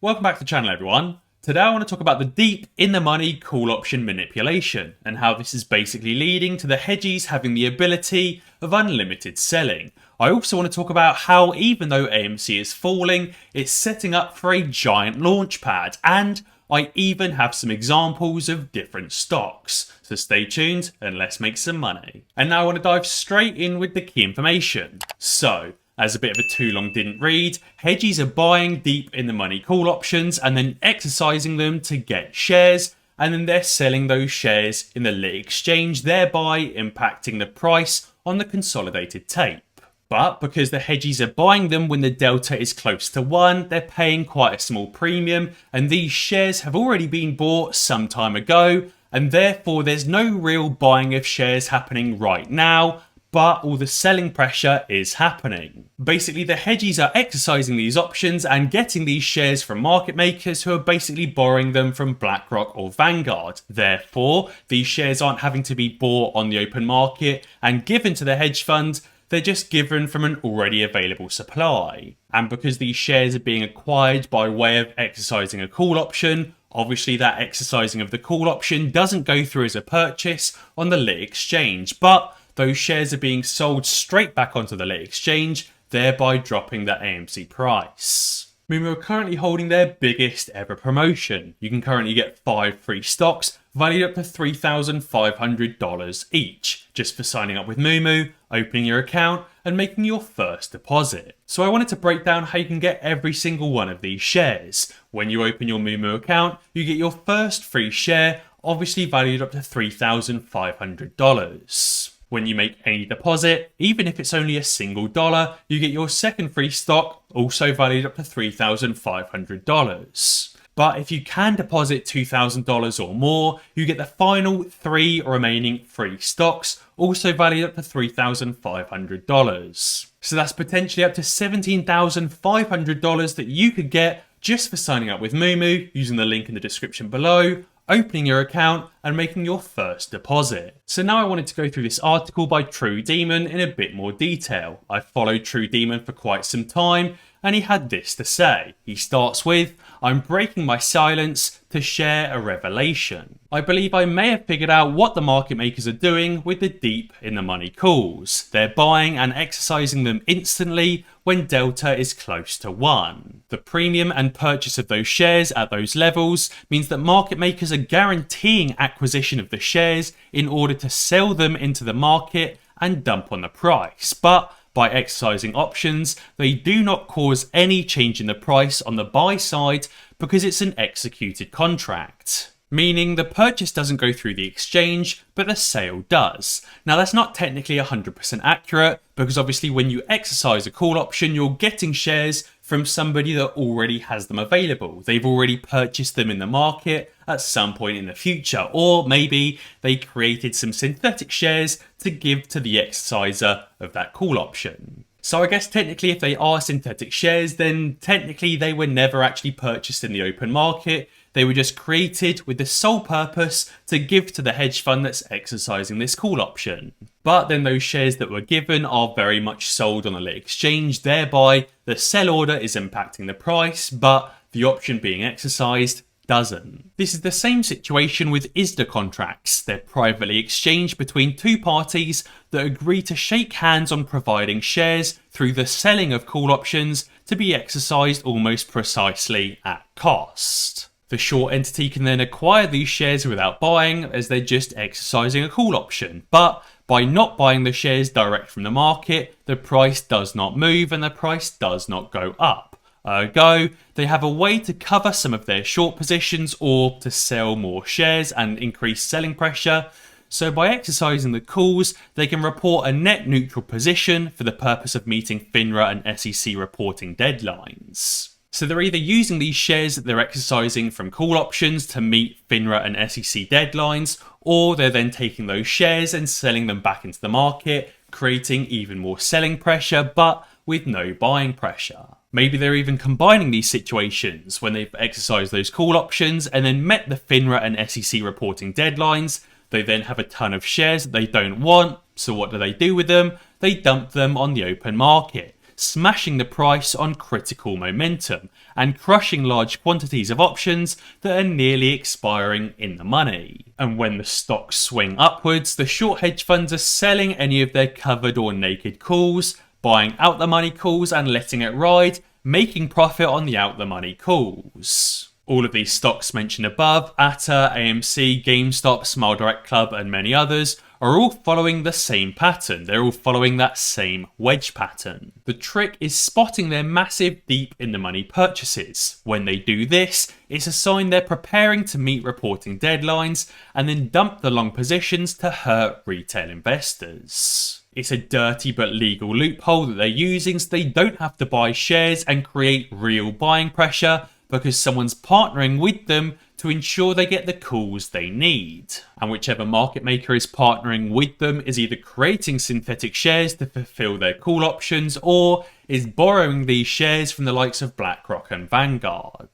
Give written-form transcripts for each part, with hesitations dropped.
Welcome back to the channel, everyone. Today I want to talk about the deep in the money call option manipulation and how this is basically leading to the hedgies having the ability of unlimited selling. I also want to talk about how even though AMC is falling, it's setting up for a giant launch pad, and I even have some examples of different stocks. So stay tuned and let's make some money. And now I want to dive straight in with the key information. So, as a bit of a too long didn't read, hedgies are buying deep in the money call options and then exercising them to get shares, and then they're selling those shares in the lit exchange, thereby impacting the price on the consolidated tape. But because the hedgies are buying them when the delta is close to 1, they're paying quite a small premium, and these shares have already been bought some time ago, and therefore there's no real buying of shares happening right now, but all the selling pressure is happening. Basically, the hedgies are exercising these options and getting these shares from market makers who are basically borrowing them from Blackrock or Vanguard. Therefore, these shares aren't having to be bought on the open market and given to the hedge fund, they're just given from an already available supply. And because these shares are being acquired by way of exercising a call option, obviously that exercising of the call option doesn't go through as a purchase on the lit exchange, but those shares are being sold straight back onto the lit exchange, thereby dropping the AMC price. Moomoo are currently holding their biggest ever promotion. You can currently get 5 free stocks valued up to $3,500 each, just for signing up with Moomoo, opening your account, and making your first deposit. So I wanted to break down how you can get every single one of these shares. When you open your Moomoo account, you get your first free share, obviously valued up to $3,500. When you make any deposit, even if it's only a single dollar, you get your second free stock, also valued up to $3,500. But if you can deposit $2,000 or more, you get the final 3 remaining free stocks, also valued up to $3,500. So that's potentially up to $17,500 that you could get just for signing up with Moomoo, using the link in the description below, opening your account and making your first deposit. So now I wanted to go through this article by True Demon in a bit more detail. I've followed True Demon for quite some time and he had this to say. He starts with, "I'm breaking my silence to share a revelation. I believe I may have figured out what the market makers are doing with the deep in the money calls. They're buying and exercising them instantly when delta is close to 1. The premium and purchase of those shares at those levels means that market makers are guaranteeing acquisition of the shares in order to sell them into the market and dump on the price. But by exercising options, they do not cause any change in the price on the buy side because it's an executed contract. Meaning the purchase doesn't go through the exchange, but the sale does. Now that's not technically 100% accurate, because obviously when you exercise a call option, you're getting shares from somebody that already has them available. They've already purchased them in the market at some point in the future, or maybe they created some synthetic shares to give to the exerciser of that call option. So I guess technically if they are synthetic shares, then technically they were never actually purchased in the open market. They were just created with the sole purpose to give to the hedge fund that's exercising this call option. But then those shares that were given are very much sold on the lit exchange, thereby the sell order is impacting the price, but the option being exercised doesn't. This is the same situation with ISDA contracts. They're privately exchanged between two parties that agree to shake hands on providing shares through the selling of call options to be exercised almost precisely at cost. The short entity can then acquire these shares without buying, as they're just exercising a call option. But by not buying the shares direct from the market, the price does not move and the price does not go up. Ergo, they have a way to cover some of their short positions or to sell more shares and increase selling pressure. So by exercising the calls, they can report a net neutral position for the purpose of meeting FINRA and SEC reporting deadlines. So they're either using these shares that they're exercising from call options to meet FINRA and SEC deadlines, or they're then taking those shares and selling them back into the market, creating even more selling pressure, but with no buying pressure. Maybe they're even combining these situations when they've exercised those call options and then met the FINRA and SEC reporting deadlines. They then have a ton of shares that they don't want, so what do they do with them? They dump them on the open market. smashing the price on critical momentum and crushing large quantities of options that are nearly expiring in the money. And when the stocks swing upwards, the short hedge funds are selling any of their covered or naked calls, buying out the money calls and letting it ride, making profit on the out the money calls. All of these stocks mentioned above, ATA, AMC, GameStop, Smile Direct Club and many others, are all following the same pattern. They're all following that same wedge pattern. The trick is spotting their massive deep in the money purchases. When they do this, it's a sign they're preparing to meet reporting deadlines and then dump the long positions to hurt retail investors. It's a dirty but legal loophole that they're using so they don't have to buy shares and create real buying pressure, because someone's partnering with them to ensure they get the calls they need. And whichever market maker is partnering with them is either creating synthetic shares to fulfill their call options or is borrowing these shares from the likes of Blackrock and Vanguard.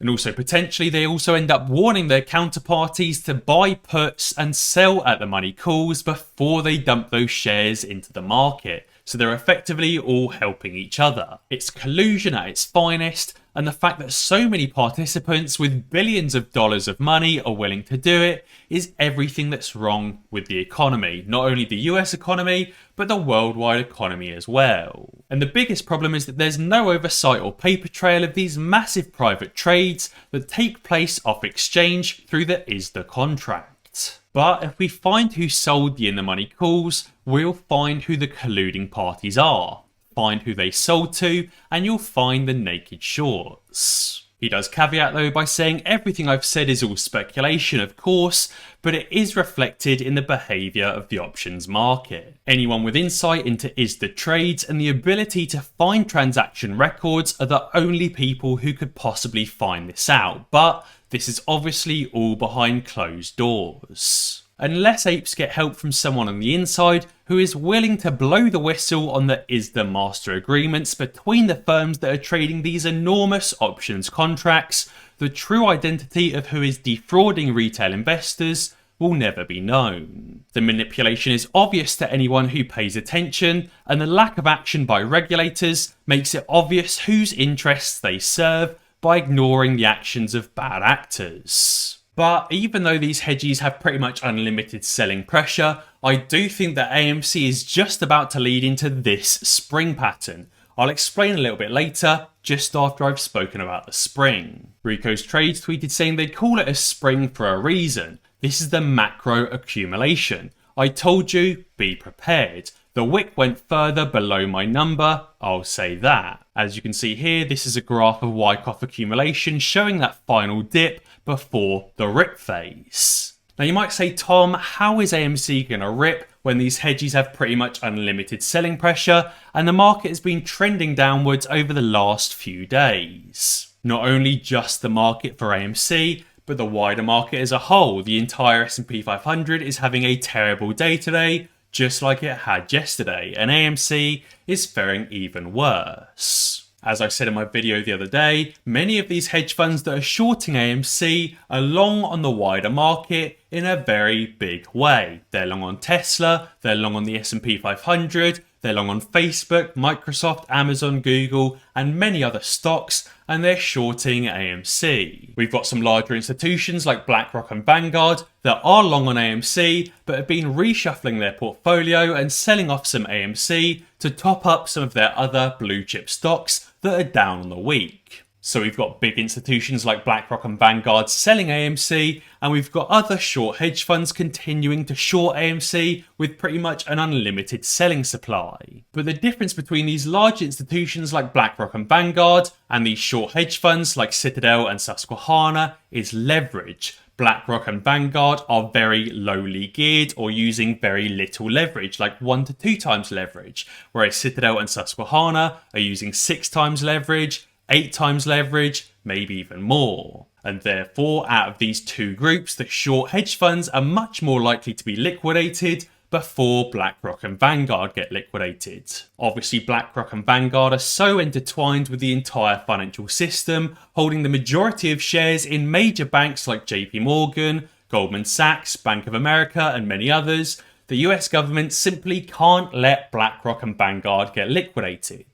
And also potentially they also end up warning their counterparties to buy puts and sell at the money calls before they dump those shares into the market. So they're effectively all helping each other. It's collusion at its finest, and the fact that so many participants with billions of dollars of money are willing to do it is everything that's wrong with the economy. Not only the US economy, but the worldwide economy as well. And the biggest problem is that there's no oversight or paper trail of these massive private trades that take place off exchange through the ISDA contract. But if we find who sold the in the money calls, we'll find who the colluding parties are, find who they sold to, and you'll find the naked shorts. He does caveat though by saying everything I've said is all speculation, of course, but it is reflected in the behaviour of the options market. Anyone with insight into ISDA trades and the ability to find transaction records are the only people who could possibly find this out, but this is obviously all behind closed doors. Unless apes get help from someone on the inside who is willing to blow the whistle on the ISDA master agreements between the firms that are trading these enormous options contracts, the true identity of who is defrauding retail investors will never be known. The manipulation is obvious to anyone who pays attention, and the lack of action by regulators makes it obvious whose interests they serve by ignoring the actions of bad actors. But even though these hedges have pretty much unlimited selling pressure, I do think that AMC is just about to lead into this spring pattern. I'll explain a little bit later, just after I've spoken about the spring. Rico's Trades tweeted saying they call it a spring for a reason. This is the macro accumulation. I told you, be prepared. The wick went further below my number, I'll say that. As you can see here, this is a graph of Wyckoff accumulation showing that final dip before the rip phase. Now you might say, Tom, how is AMC going to rip when these hedges have pretty much unlimited selling pressure and the market has been trending downwards over the last few days? Not only just the market for AMC, but the wider market as a whole. The entire S&P 500 is having a terrible day today, just like it had yesterday, and AMC is faring even worse. As I said in my video the other day, many of these hedge funds that are shorting AMC are long on the wider market in a very big way. They're long on Tesla, they're long on the S&P 500, they're long on Facebook, Microsoft, Amazon, Google, and many other stocks, and they're shorting AMC. We've got some larger institutions like Blackrock and Vanguard that are long on AMC, but have been reshuffling their portfolio and selling off some AMC to top up some of their other blue chip stocks that are down on the week. So we've got big institutions like Blackrock and Vanguard selling AMC, and we've got other short hedge funds continuing to short AMC with pretty much an unlimited selling supply. But the difference between these large institutions like Blackrock and Vanguard and these short hedge funds like Citadel and Susquehanna is leverage. Blackrock and Vanguard are very lowly geared or using very little leverage, like 1 to 2 times leverage, whereas Citadel and Susquehanna are using 6 times leverage, 8 times leverage, maybe even more. And therefore, out of these two groups, the short hedge funds are much more likely to be liquidated before Blackrock and Vanguard get liquidated. Obviously, Blackrock and Vanguard are so intertwined with the entire financial system, holding the majority of shares in major banks like JP Morgan, Goldman Sachs, Bank of America, and many others, the US government simply can't let Blackrock and Vanguard get liquidated.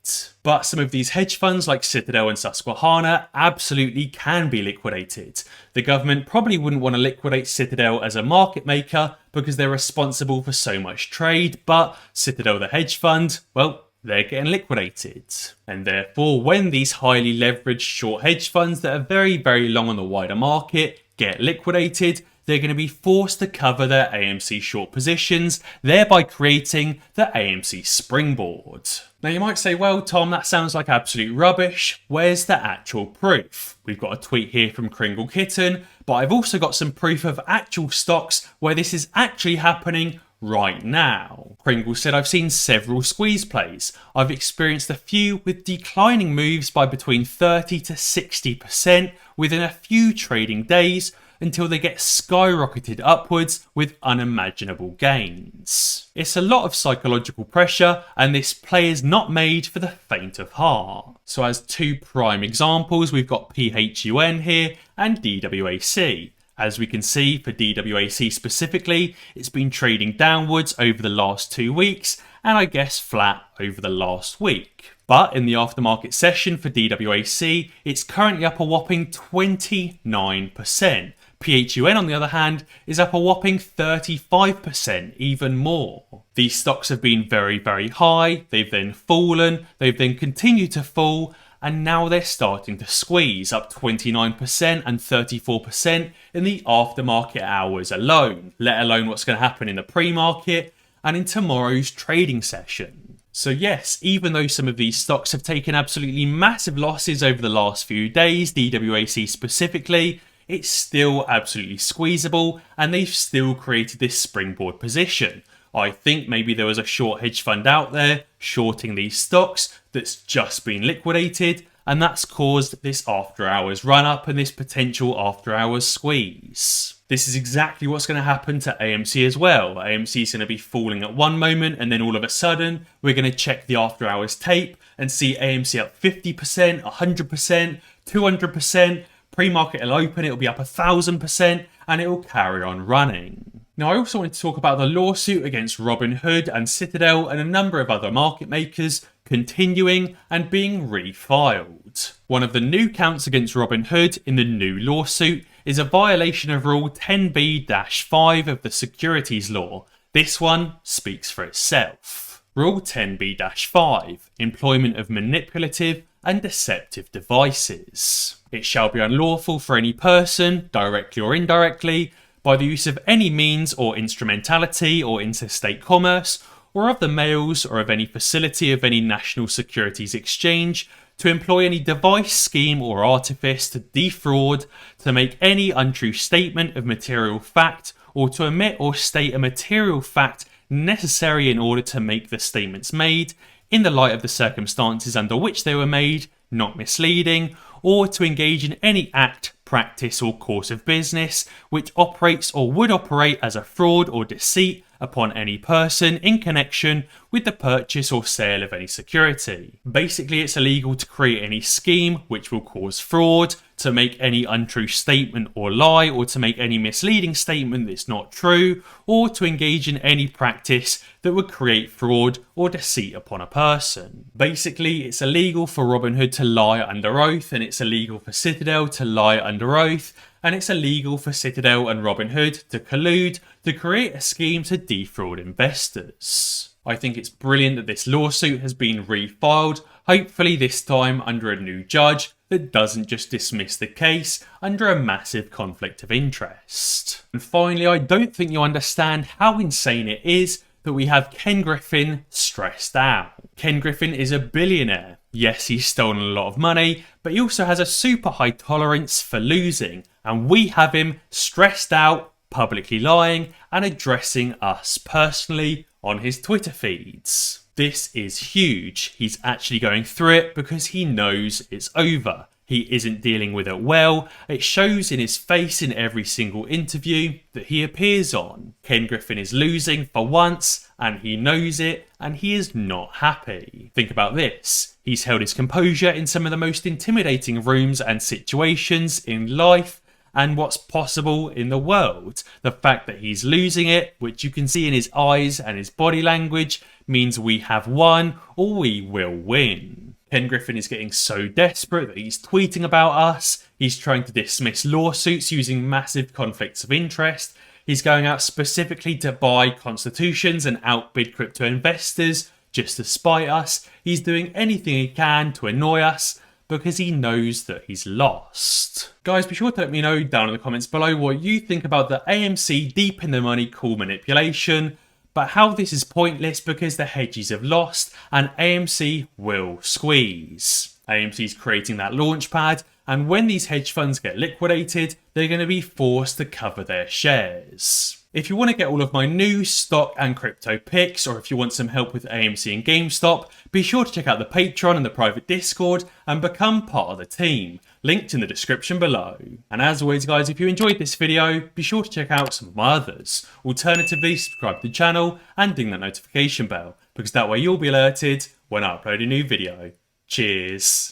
But some of these hedge funds like Citadel and Susquehanna absolutely can be liquidated. The government probably wouldn't want to liquidate Citadel as a market maker because they're responsible for so much trade, but Citadel the hedge fund, well, they're getting liquidated. And therefore, when these highly leveraged short hedge funds that are very, very long on the wider market get liquidated, they're going to be forced to cover their AMC short positions, thereby creating the AMC springboard. Now you might say, well, Tom, that sounds like absolute rubbish. Where's the actual proof? We've got a tweet here from Kringle Kitten, but I've also got some proof of actual stocks where this is actually happening right now. Kringle said, I've seen several squeeze plays. I've experienced a few with declining moves by between 30 to 60% within a few trading days until they get skyrocketed upwards with unimaginable gains. It's a lot of psychological pressure, and this play is not made for the faint of heart. So as two prime examples, we've got PHUN here and DWAC. As we can see, for DWAC specifically, it's been trading downwards over the last 2 weeks, and I guess flat over the last week. But in the aftermarket session for DWAC, it's currently up a whopping 29%. PHUN, on the other hand, is up a whopping 35%, even more. These stocks have been very, very high, they've then fallen, they've then continued to fall, and now they're starting to squeeze, up 29% and 34% in the aftermarket hours alone, let alone what's going to happen in the pre-market and in tomorrow's trading session. So yes, even though some of these stocks have taken absolutely massive losses over the last few days, DWAC specifically, it's still absolutely squeezable, and they've still created this springboard position. I think maybe there was a short hedge fund out there shorting these stocks that's just been liquidated, and that's caused this after hours run up and this potential after hours squeeze. This is exactly what's going to happen to AMC as well. AMC is going to be falling at one moment, and then all of a sudden we're going to check the after hours tape and see AMC up 50%, 100%, 200%. Pre-market will open, it'll be up 1,000%, and it will carry on running. Now, I also want to talk about the lawsuit against Robinhood and Citadel and a number of other market makers continuing and being refiled. One of the new counts against Robinhood in the new lawsuit is a violation of Rule 10b-5 of the securities law. This one speaks for itself. Rule 10b-5, employment of manipulative and deceptive devices. It shall be unlawful for any person, directly or indirectly, by the use of any means or instrumentality or interstate commerce, or of the mails or of any facility of any national securities exchange, to employ any device, scheme or artifice to defraud, to make any untrue statement of material fact, or to omit or state a material fact necessary in order to make the statements made, in the light of the circumstances under which they were made, not misleading, or to engage in any act, practice or course of business which operates or would operate as a fraud or deceit upon any person in connection with the purchase or sale of any security. Basically, it's illegal to create any scheme which will cause fraud, to make any untrue statement or lie, or to make any misleading statement that's not true, or to engage in any practice that would create fraud or deceit upon a person. Basically, it's illegal for Robinhood to lie under oath, and it's illegal for Citadel to lie under oath, and it's illegal for Citadel and Robinhood to collude to create a scheme to defraud investors. I think it's brilliant that this lawsuit has been refiled, hopefully this time under a new judge that doesn't just dismiss the case under a massive conflict of interest. And finally, I don't think you understand how insane it is that we have Ken Griffin stressed out. Ken Griffin is a billionaire. Yes, he's stolen a lot of money, but he also has a super high tolerance for losing, and we have him stressed out, publicly lying, and addressing us personally on his Twitter feeds. This is huge. He's actually going through it because he knows it's over. He isn't dealing with it well. It shows in his face in every single interview that he appears on. Ken Griffin is losing for once, and he knows it, and he is not happy. Think about this. He's held his composure in some of the most intimidating rooms and situations in life, and what's possible in the world. The fact that he's losing it, which you can see in his eyes and his body language, means we have won or we will win. Ken Griffin is getting so desperate that he's tweeting about us, he's trying to dismiss lawsuits using massive conflicts of interest, he's going out specifically to buy constitutions and outbid crypto investors just to spite us, he's doing anything he can to annoy us, because he knows that he's lost. Guys, be sure to let me know down in the comments below what you think about the AMC deep in the money call manipulation, but how this is pointless because the hedges have lost and AMC will squeeze. AMC's creating that launch pad, and when these hedge funds get liquidated, they're going to be forced to cover their shares. If you want to get all of my new stock and crypto picks, or if you want some help with AMC and GameStop, be sure to check out the Patreon and the private Discord and become part of the team. Linked in the description below. And as always guys, if you enjoyed this video, be sure to check out some of my others. Alternatively, subscribe to the channel and ding that notification bell, because that way you'll be alerted when I upload a new video. Cheers.